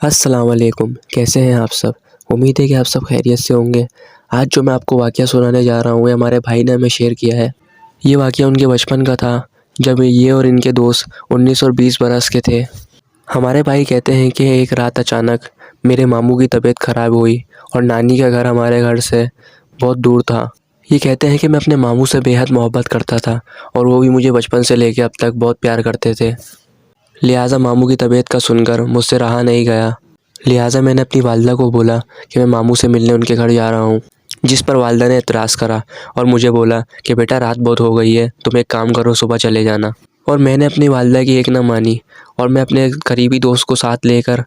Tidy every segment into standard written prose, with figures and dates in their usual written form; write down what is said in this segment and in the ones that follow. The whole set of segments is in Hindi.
अस्सलाम वालेकुम, कैसे हैं आप सब? उम्मीद है कि आप सब खैरियत से होंगे। आज जो मैं आपको वाक़या सुनाने जा रहा हूँ, ये हमारे भाई ने हमें शेयर किया है। ये वाक़या उनके बचपन का था, जब ये और इनके दोस्त 19 और 20 बरस के थे। हमारे भाई कहते हैं कि एक रात अचानक मेरे मामू की तबीयत ख़राब हुई और नानी का घर हमारे घर से बहुत दूर था। ये कहते हैं कि मैं अपने मामू से बेहद मोहब्बत करता था और वो भी मुझे बचपन से लेके अब तक बहुत प्यार करते थे। लिहाज़ा मामू की तबीयत का सुनकर मुझसे रहा नहीं गया। लिहाज़ा मैंने अपनी वालिदा को बोला कि मैं मामू से मिलने उनके घर जा रहा हूँ, जिस पर वालिदा ने एतराज़ करा और मुझे बोला कि बेटा रात बहुत हो गई है, तुम एक काम करो सुबह चले जाना। और मैंने अपनी वालिदा की एक ना मानी और मैं अपने करीबी दोस्त को साथ लेकर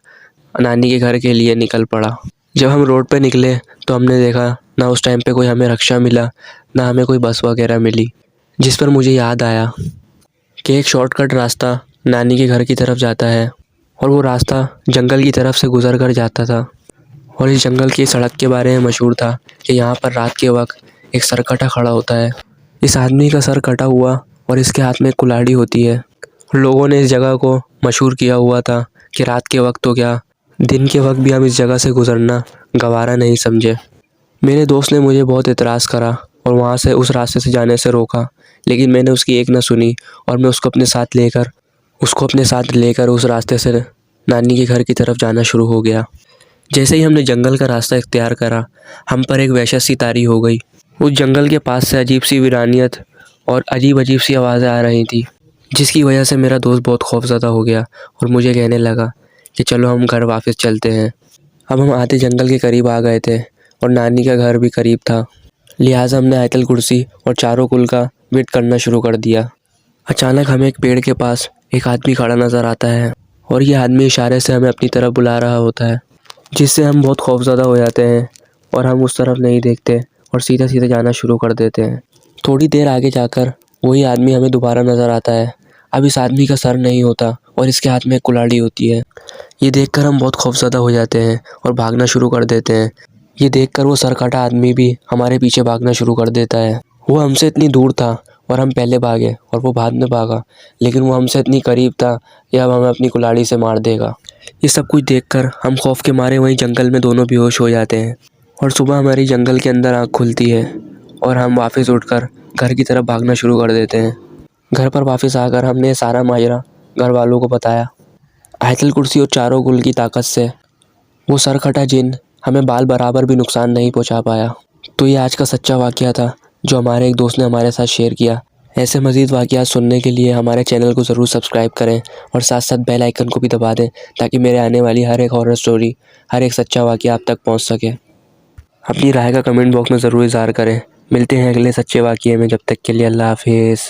नानी के घर के लिए निकल पड़ा। जब हम रोड पे निकले तो हमने देखा ना उस टाइम पे कोई हमें रिक्शा मिला, ना हमें कोई बस वगैरह मिली, जिस पर मुझे याद आया कि एक शॉर्टकट रास्ता नानी के घर की तरफ जाता है और वो रास्ता जंगल की तरफ से गुज़र कर जाता था। और इस जंगल की सड़क के बारे में मशहूर था कि यहाँ पर रात के वक्त एक सरकटा खड़ा होता है। इस आदमी का सर कटा हुआ और इसके हाथ में एक कुल्हाड़ी होती है। लोगों ने इस जगह को मशहूर किया हुआ था कि रात के वक्त तो क्या, दिन के वक्त भी हम इस जगह से गुज़रना गवारा नहीं समझे। मेरे दोस्त ने मुझे बहुत एतराज़ करा और वहाँ से उस रास्ते से जाने से रोका, लेकिन मैंने उसकी एक ना सुनी और मैं उसको अपने साथ लेकर उस रास्ते से नानी के घर की तरफ जाना शुरू हो गया। जैसे ही हमने जंगल का रास्ता इख्तियार करा, हम पर एक वहशत सी तारी हो गई। उस जंगल के पास से अजीब सी वीरानियत और अजीब सी आवाज़ें आ रही थी, जिसकी वजह से मेरा दोस्त बहुत खौफज़दा हो गया और मुझे कहने लगा कि चलो हम घर वापस चलते हैं। अब हम आधे जंगल के करीब आ गए थे और नानी का घर भी करीब था। लिहाजा हमने आयतल कुर्सी और चारों कुल का वेट करना शुरू कर दिया। अचानक हमें एक पेड़ के पास एक आदमी खड़ा नज़र आता है और ये आदमी इशारे से हमें अपनी तरफ बुला रहा होता है, जिससे हम बहुत खौफज़दा हो जाते हैं और हम उस तरफ नहीं देखते और सीधा सीधा जाना शुरू कर देते हैं। थोड़ी देर आगे जाकर वही आदमी हमें दोबारा नज़र आता है। अब इस आदमी का सर नहीं होता और इसके हाथ में एक कुल्हाड़ी होती है। ये देखकर हम बहुत खौफज़दा हो जाते हैं और भागना शुरू कर देते हैं। ये देखकर वो सरकटा आदमी भी हमारे पीछे भागना शुरू कर देता है। वो हमसे इतनी दूर था और हम पहले भागे और वो बाद में भागा, लेकिन वो हमसे इतनी करीब था कि अब हमें अपनी कुल्हाड़ी से मार देगा। ये सब कुछ देखकर हम खौफ के मारे वहीं जंगल में दोनों बेहोश हो जाते हैं और सुबह हमारी जंगल के अंदर आँख खुलती है और हम वापस उठकर घर की तरफ भागना शुरू कर देते हैं। घर पर वापस आकर हमने ये सारा माजरा घर वालों को बताया। आयतल कुर्सी और चारों गुल की ताकत से वो सरकटा जिन हमें बाल बराबर भी नुकसान नहीं पहुंचा पाया। तो ये आज का सच्चा वाक़या था जो हमारे एक दोस्त ने हमारे साथ शेयर किया। ऐसे मज़ीद वाक़यात सुनने के लिए हमारे चैनल को ज़रूर सब्सक्राइब करें और साथ साथ बेल आइकन को भी दबा दें, ताकि मेरे आने वाली हर एक हॉरर स्टोरी, हर एक सच्चा वाक़या आप तक पहुंच सके। अपनी राय का कमेंट बॉक्स में ज़रूर इज़हार करें। मिलते हैं अगले सच्चे वाक़ये में, जब तक के लिए अल्लाह हाफिज़।